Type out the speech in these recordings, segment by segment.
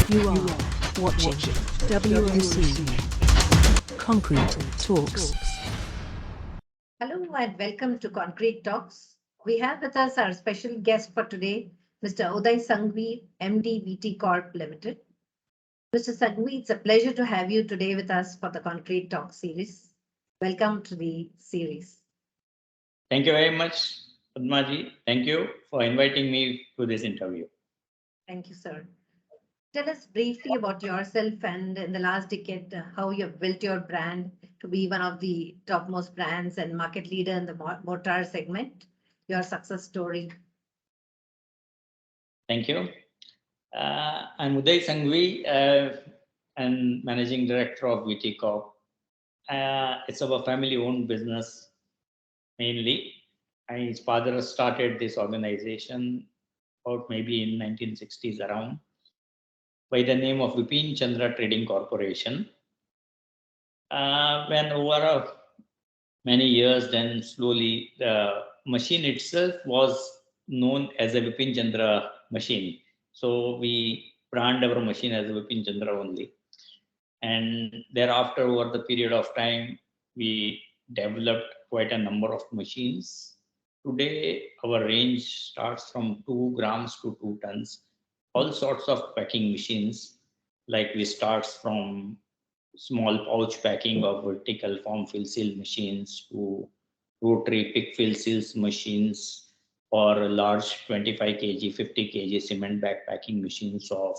You are watching WMC Concrete Talks. Hello and welcome to Concrete Talks. We have with us our special guest for today, Mr. Uday Sanghavi, MD VT Corp Limited. Mr. Sanghavi, it's a pleasure to have you today with us for the Concrete Talk series. Welcome to the series. Thank you very much, Padmaji. Thank you for inviting me to this interview. Thank you, sir. Tell us briefly about yourself and in the last decade, how you've built your brand to be one of the topmost brands and market leader in the mortar segment, your success story. Thank you. I'm Uday Sanghavi, and Managing Director of VT Corp. It's our family-owned business mainly. His father started this organization about maybe in 1960s around by the name of Vipin Chandra Trading Corporation. When over many years, then slowly the machine itself was known as a Vipin Chandra machine. So we brand our machine as a Vipin Chandra only. And thereafter, over the period of time, we developed quite a number of machines. Today, our range starts from 2 grams to 2 tons. All sorts of packing machines, like we starts from small pouch packing of vertical form fill seal machines to rotary pick fill seals machines or large 25 kg, 50 kg cement bag packing machines of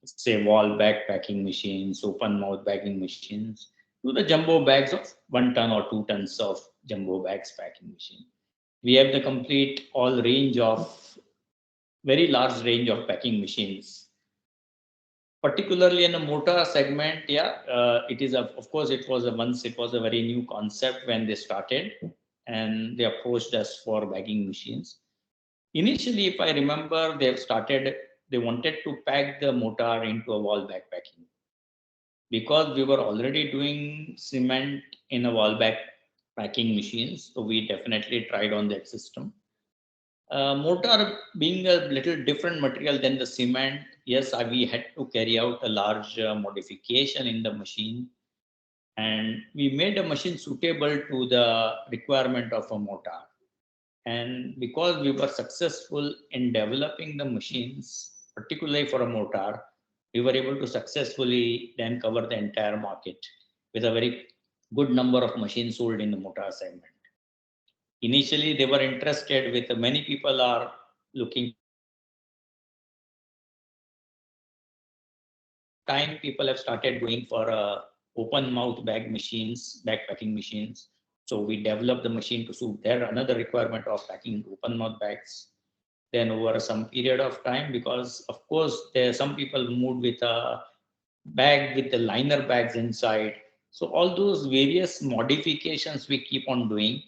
say wall bag packing machines, open mouth bagging machines to the jumbo bags of 1 ton or 2 tons of jumbo bags packing machine. We have the complete all range of very large range of packing machines, particularly in the mortar segment. It is of course it was a very new concept when they started, and they approached us for bagging machines. Initially, if I remember, they wanted to pack the mortar into a wall bag packing, because we were already doing cement in a wall bag packing machines, so we definitely tried on that system. Mortar being a little different material than the cement, yes, we had to carry out a large modification in the machine, and we made a machine suitable to the requirement of a mortar. And because we were successful in developing the machines, particularly for a mortar, we were able to successfully then cover the entire market with a very good number of machines sold in the mortar segment. Initially, they were interested with many people are looking. Time people have started going for open mouth backpacking machines. So we developed the machine to suit their another requirement of packing open mouth bags. Then over some period of time, because of course there some people moved with a bag with the liner bags inside. So all those various modifications we keep on doing.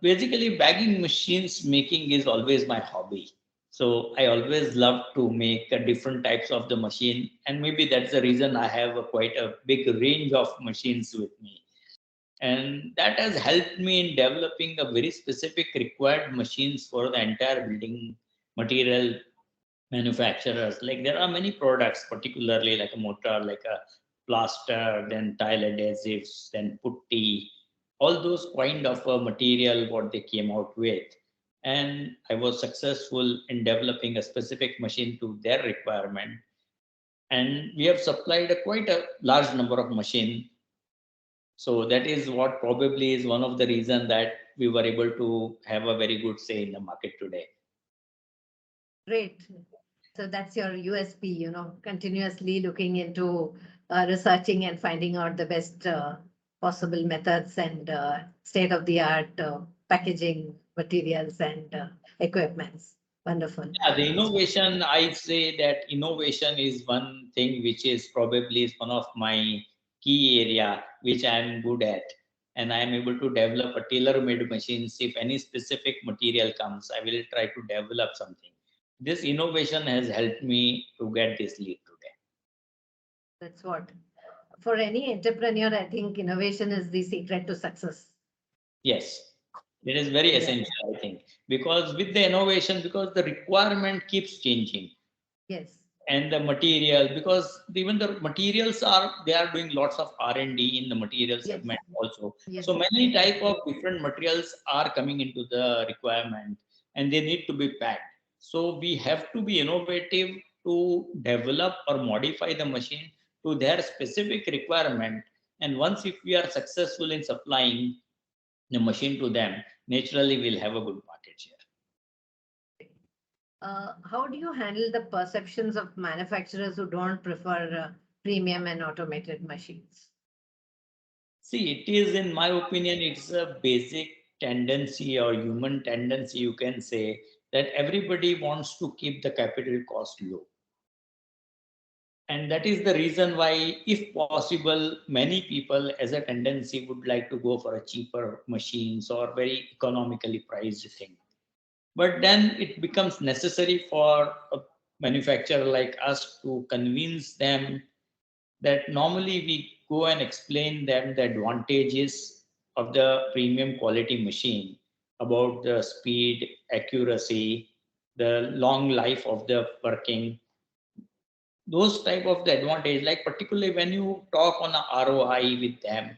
Basically, bagging machines making is always my hobby. So I always love to make different types of the machine, and maybe that's the reason I have quite a big range of machines with me. And that has helped me in developing a very specific required machines for the entire building material manufacturers. Like there are many products, particularly like a mortar, like a plaster, then tile adhesives, then putty, all those kind of material what they came out with. And I was successful in developing a specific machine to their requirement. And we have supplied quite a large number of machine. So that is what probably is one of the reason that we were able to have a very good say in the market today. Great. So that's your USP, continuously looking into researching and finding out the best possible methods and state-of-the-art packaging materials and equipments. Wonderful. Yeah, the innovation, I say that innovation is one thing which is probably is one of my key area which I am good at. And I am able to develop a tailor-made machines. If any specific material comes, I will try to develop something. This innovation has helped me to get this lead today. That's what. For any entrepreneur, I think innovation is the secret to success. Yes, it is very Yeah. essential, I think, because with the innovation, because the requirement keeps changing. Yes. and the material, because even the materials they are doing lots of R&D in the material Yes. segment also. Yes. So many type of different materials are coming into the requirement, and they need to be packed. So we have to be innovative to develop or modify the machine to their specific requirement. And once if we are successful in supplying the machine to them, naturally we'll have a good market share. How do you handle the perceptions of manufacturers who don't prefer premium and automated machines? See, it is, in my opinion, it's a basic tendency or human tendency, you can say, that everybody wants to keep the capital cost low. And that is the reason why, if possible, many people as a tendency would like to go for a cheaper machines or very economically priced thing. But then it becomes necessary for a manufacturer like us to convince them that normally we go and explain them the advantages of the premium quality machine, about the speed, accuracy, the long life of the working, those type of the advantage. Like particularly when you talk on a ROI with them,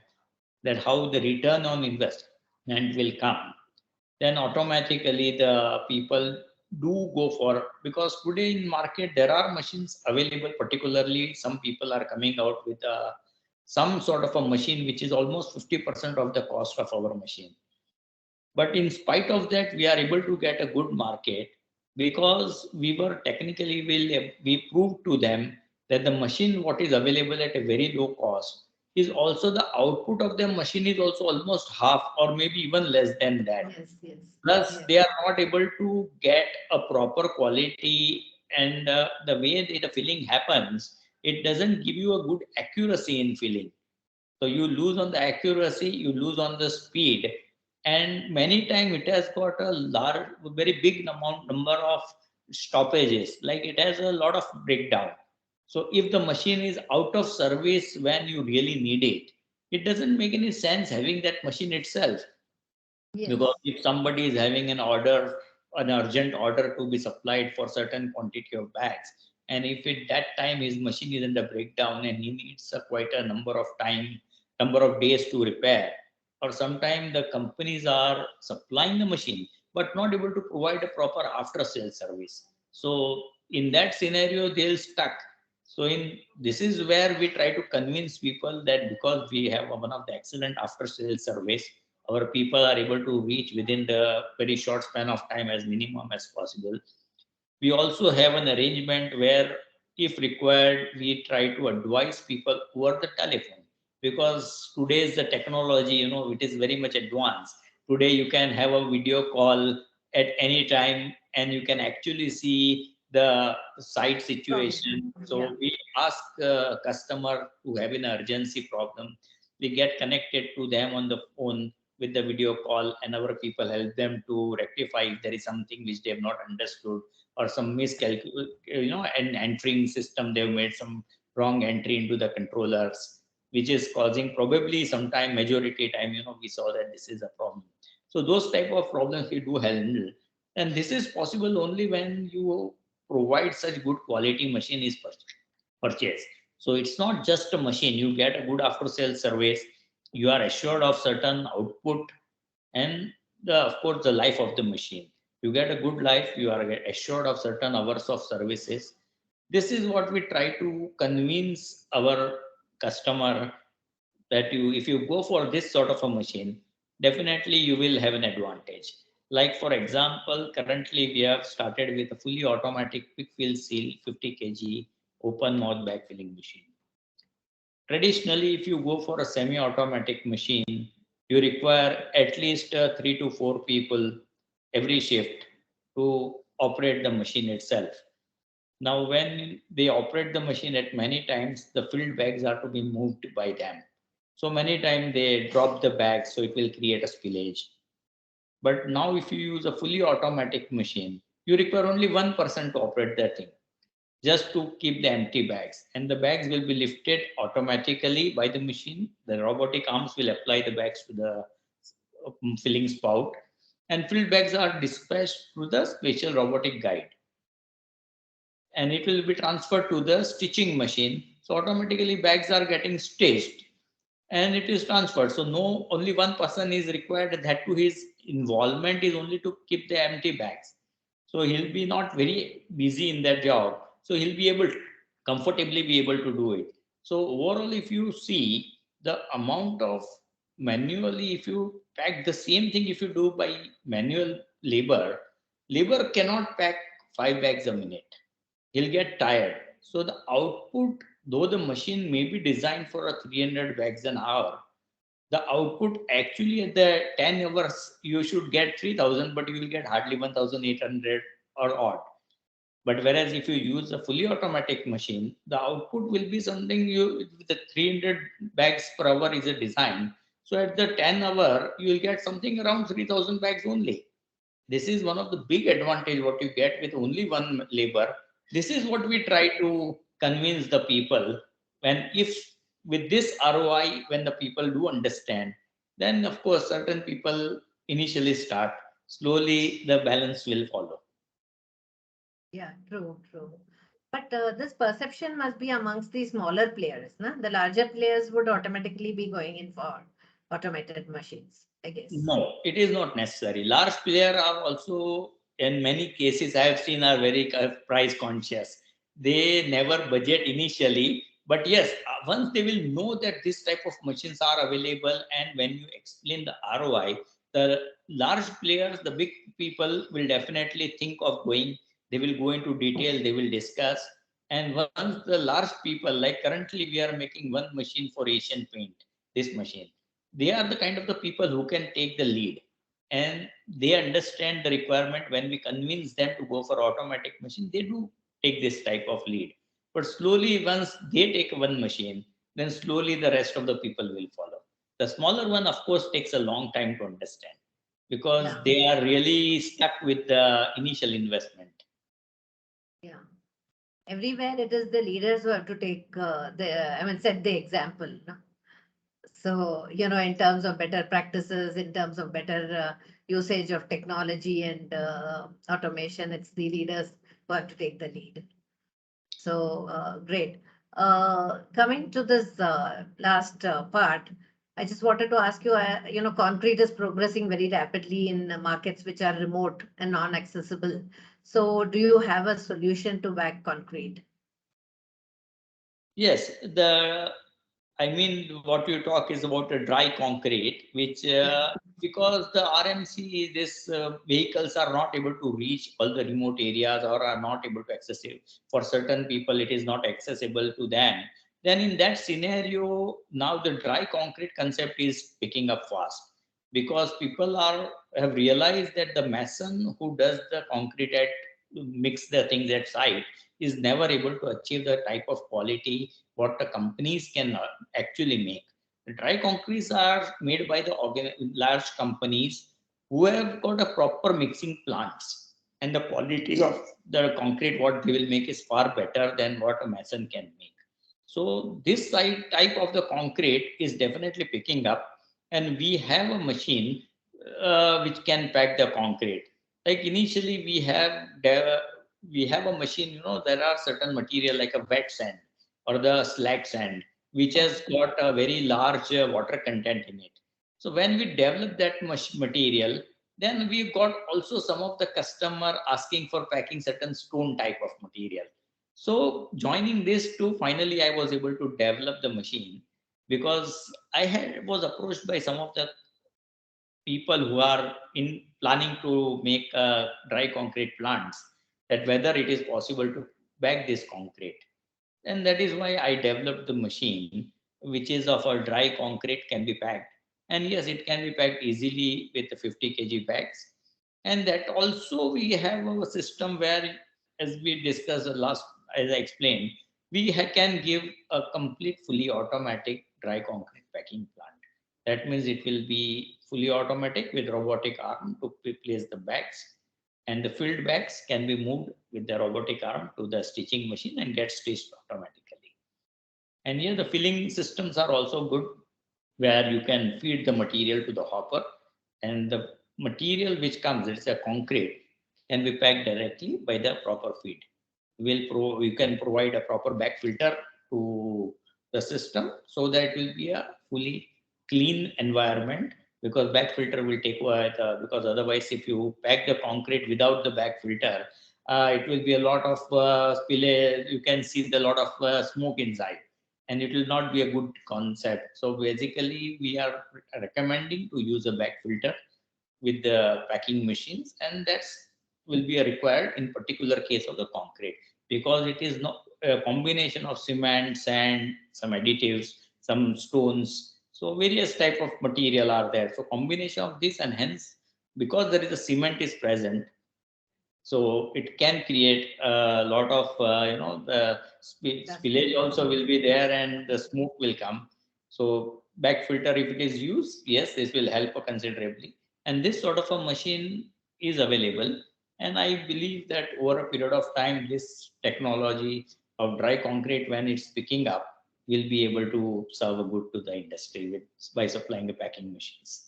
that how the return on investment will come, then automatically the people do go for, because today in market there are machines available. Particularly some people are coming out with some sort of a machine which is almost 50% of the cost of our machine. But in spite of that, we are able to get a good market, because we were technically we proved to them that the machine what is available at a very low cost is also, the output of the machine is also almost half or maybe even less than that. Yes, yes. Plus Yes. they are not able to get a proper quality, and the way the filling happens, it doesn't give you a good accuracy in filling. So you lose on the accuracy, you lose on the speed, and many times it has got a large, very big number of stoppages. Like it has a lot of breakdown. So if the machine is out of service when you really need it, it doesn't make any sense having that machine itself. Yes. Because if somebody is having an order, an urgent order to be supplied for certain quantity of bags, and if at that time his machine is under breakdown and he needs quite a number of days to repair, or sometimes the companies are supplying the machine but not able to provide a proper after sales service. So in that scenario, they'll stuck. So in this is where we try to convince people that because we have one of the excellent after sales service, our people are able to reach within the very short span of time as minimum as possible. We also have an arrangement where, if required, we try to advise people over the telephone, because today's the technology, it is very much advanced. Today you can have a video call at any time and you can actually see the site situation. Yeah. So we ask customer to have an urgency problem, we get connected to them on the phone with the video call, and our people help them to rectify if there is something which they have not understood, or some an entering system, they've made some wrong entry into the controllers, which is causing probably sometime majority time, we saw that this is a problem. So those type of problems we do handle. And this is possible only when you provide such good quality machine is purchased. So it's not just a machine, you get a good after sales service, you are assured of certain output, and of course the life of the machine, you get a good life, you are assured of certain hours of services. This is what we try to convince our customer, that you, if you go for this sort of a machine, definitely you will have an advantage. Like for example, currently we have started with a fully automatic quick fill seal 50 kg open mouth bag filling machine. Traditionally, if you go for a semi-automatic machine, you require at least 3 to 4 people every shift to operate the machine itself. Now, when they operate the machine, at many times the filled bags are to be moved by them. So many times they drop the bags, so it will create a spillage. But now, if you use a fully automatic machine, you require only one person to operate that thing, just to keep the empty bags, and the bags will be lifted automatically by the machine. The robotic arms will apply the bags to the filling spout, and filled bags are dispatched through the special robotic guide. and it will be transferred to the stitching machine. So automatically bags are getting stitched and it is transferred. So no, only one person is required. That to his involvement is only to keep the empty bags. So he'll be not very busy in that job. So he'll be able to comfortably be able to do it. So overall, if you see the amount of manually, if you pack the same thing, if you do by manual labor, labor cannot pack 5 bags a minute. He'll get tired. So the output, though the machine may be designed for a 300 bags an hour, the output actually at the 10 hours you should get 3000, but you will get hardly 1800 or odd. But whereas if you use a fully automatic machine, the output will be something you, the 300 bags per hour is a design. So at the 10 hour, you will get something around 3000 bags only. This is one of the big advantage what you get with only one labor. This is what we try to convince the people. When if with this ROI, when the people do understand, then of course certain people initially start. Slowly the balance will follow. Yeah, true, true. But this perception must be amongst the smaller players, na? The larger players would automatically be going in for automated machines, I guess. No, it is not necessary. Large players are also, in many cases, I have seen, are very price conscious. They never budget initially, but yes, once they will know that this type of machines are available, and when you explain the ROI, the large players, the big people will definitely think of going. They will go into detail. They will discuss. And once the large people, like currently, we are making one machine for Asian Paint. This machine, they are the kind of the people who can take the lead, and they understand the requirement. When we convince them to go for automatic machine, they do take this type of lead. But slowly, once they take one machine, then slowly the rest of the people will follow. The smaller one, of course, takes a long time to understand because Yeah, they are really stuck with the initial investment. yeah. Everywhere it is the leaders who have to take I mean, set the example. No? So, in terms of better practices, in terms of better usage of technology and automation, it's the leaders who have to take the lead. So, great. Coming to this last part, I just wanted to ask you, concrete is progressing very rapidly in markets which are remote and non-accessible. So, do you have a solution to back concrete? Yes, I mean, what you talk is about a dry concrete, which Yeah. because the RMC, this vehicles are not able to reach all the remote areas or are not able to access it. For certain people, it is not accessible to them. Then in that scenario, now the dry concrete concept is picking up fast because people have realized that the mason who does the concrete at mix the things at site is never able to achieve the type of quality what the companies can actually make. The dry concretes are made by the large companies who have got a proper mixing plants, and the quality of the concrete what they will make is far better than what a mason can make. So this type of the concrete is definitely picking up, and we have a machine which can pack the concrete. Like initially we have a machine. There are certain material like a wet sand or the slag sand, which Yeah. has got a very large water content in it. So when we develop that material, then we got also some of the customer asking for packing certain stone type of material. So joining this two, finally I was able to develop the machine because was approached by some of the people who are in planning to make dry concrete plants, that whether it is possible to bag this concrete. And that is why I developed the machine, which is of a dry concrete can be packed. And yes, it can be packed easily with the 50 kg bags. And that also we have a system where, as we discussed last, as I explained, we can give a complete fully automatic dry concrete packing plant. That means it will be fully automatic with robotic arm to place the bags, and the filled bags can be moved with the robotic arm to the stitching machine and get stitched automatically. And here the filling systems are also good, where you can feed the material to the hopper, and the material which comes, it's a concrete, can be packed directly by the proper feed. you can provide a proper back filter to the system, so that will be a fully clean environment, because back filter will take away because otherwise if you pack the concrete without the back filter, it will be a lot of spillage. You can see the lot of smoke inside, and it will not be a good concept. So basically we are recommending to use a back filter with the packing machines, and that's will be a required in particular case of the concrete, because it is not a combination of cement, sand, some additives, some stones, so various type of material are there. So combination of this, and hence because there is a cement is present, so it can create a lot of the spillage also will be there, and the smoke will come. So back filter, if it is used, yes, this will help considerably. And this sort of a machine is available, and I believe that over a period of time, this technology of dry concrete, when it's picking up, will be able to serve a good to the industry with, by supplying the packing machines.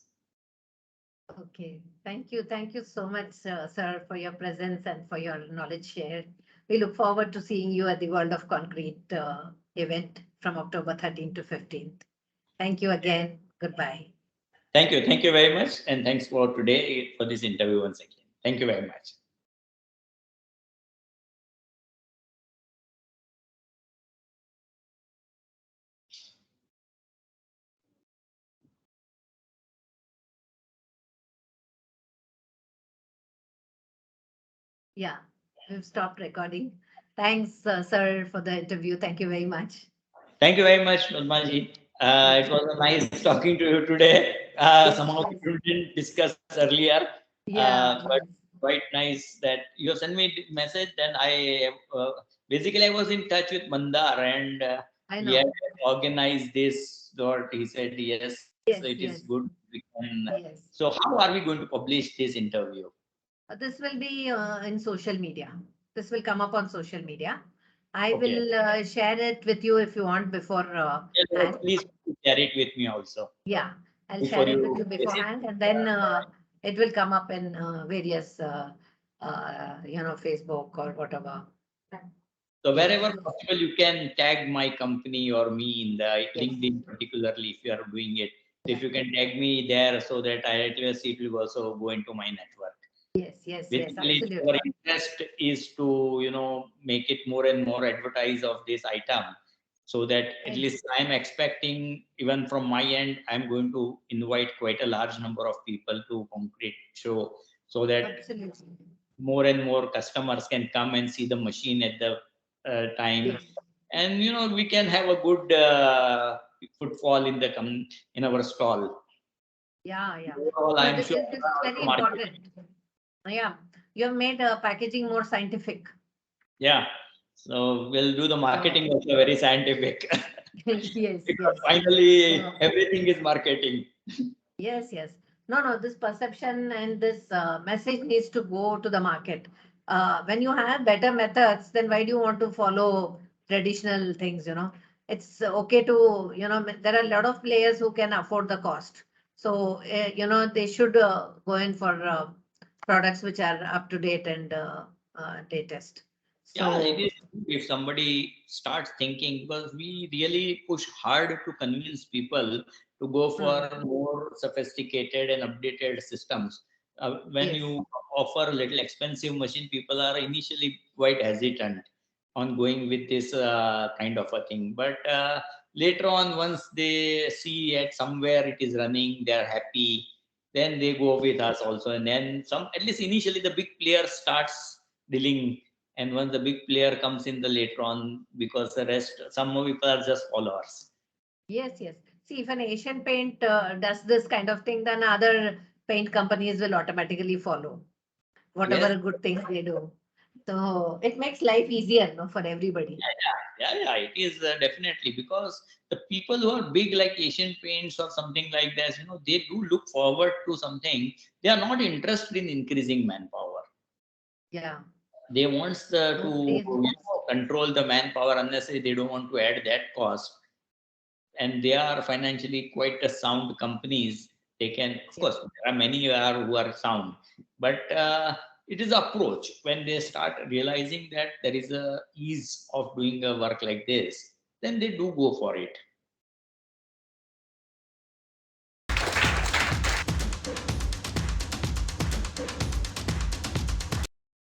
Okay, thank you. Thank you so much, sir, for your presence and for your knowledge shared. We look forward to seeing you at the World of Concrete event from October 13th to 15th. Thank you again. Goodbye. Thank you very much, and thanks for today for this interview once again. Thank you very much. Yeah, we've stopped recording. Thanks, sir, for the interview. Thank you very much. Thank you very much, Padmaji. It was a nice talking to you today. Yes, Somehow yes. we didn't discuss earlier, Yeah, but yes. quite nice that you sent me the message. Then I basically I was in touch with Mandar, and I we had know. organized this. Dot he said yes, Yes, it is yes, good. We can. yes. So how are we going to publish this interview? This will be in social media. This will come up on social media. I Okay, will share it with you if you want before yes, hand. please share it with me also Yeah, I'll before share it with you you place it. beforehand, and then it will come up in various, Facebook or whatever. So Yes, wherever possible, you can tag my company or me in the yes, LinkedIn, particularly if you are doing it. So yeah. if you can tag me there, so that I at least it will also go into my network. Yes, yes, yes, Basically, our absolutely. interest is to make it more and more advertise of this item, so that at Yes, least I'm expecting, even from my end, I'm going to invite quite a large number of people to concrete show, so that absolutely. more and more customers can come and see the machine at the time, Yes, and we can have a good footfall in the in our stall. yeah, yeah. Overall, No, I'm sure this is very market. important. Yeah, you have made packaging more scientific. Yeah, so we'll do the So, marketing also very scientific. yes, Because yes. finally So, everything is marketing. yes, yes. No, no, this perception and this message needs to go to the market. When you have better methods, then why do you want to follow traditional things, It's okay to, there are a lot of players who can afford the cost. So, they should go in for products which are up to date and latest. Yeah, it So, is. If somebody starts thinking, because we really push hard to convince people to go mm, for more sophisticated and updated systems. When yes, you offer a little expensive machine, people are initially quite hesitant on going with this kind of a thing. But later on, once they see at somewhere it is running, they are happy, then they go with us also. And then some, at least initially, the big player starts dealing, and once the big player comes in the later on, because the rest, some more people are just followers. yes, yes. See, if an Asian Paint does this kind of thing, then other paint companies will automatically follow Yes, whatever good things they do. So it makes life easier, no, for everybody. yeah, it is definitely, because the people who are big like Asian Paints or something like that, they do look forward to something. They are not interested in increasing manpower. Yeah. They want to No, they, control the manpower unnecessarily. They don't want to add that cost, and they are financially quite a sound companies. They can, of yeah. course, there are many who are sound, but it is approach. When they start realizing that there is a ease of doing a work like this, then they do go for it.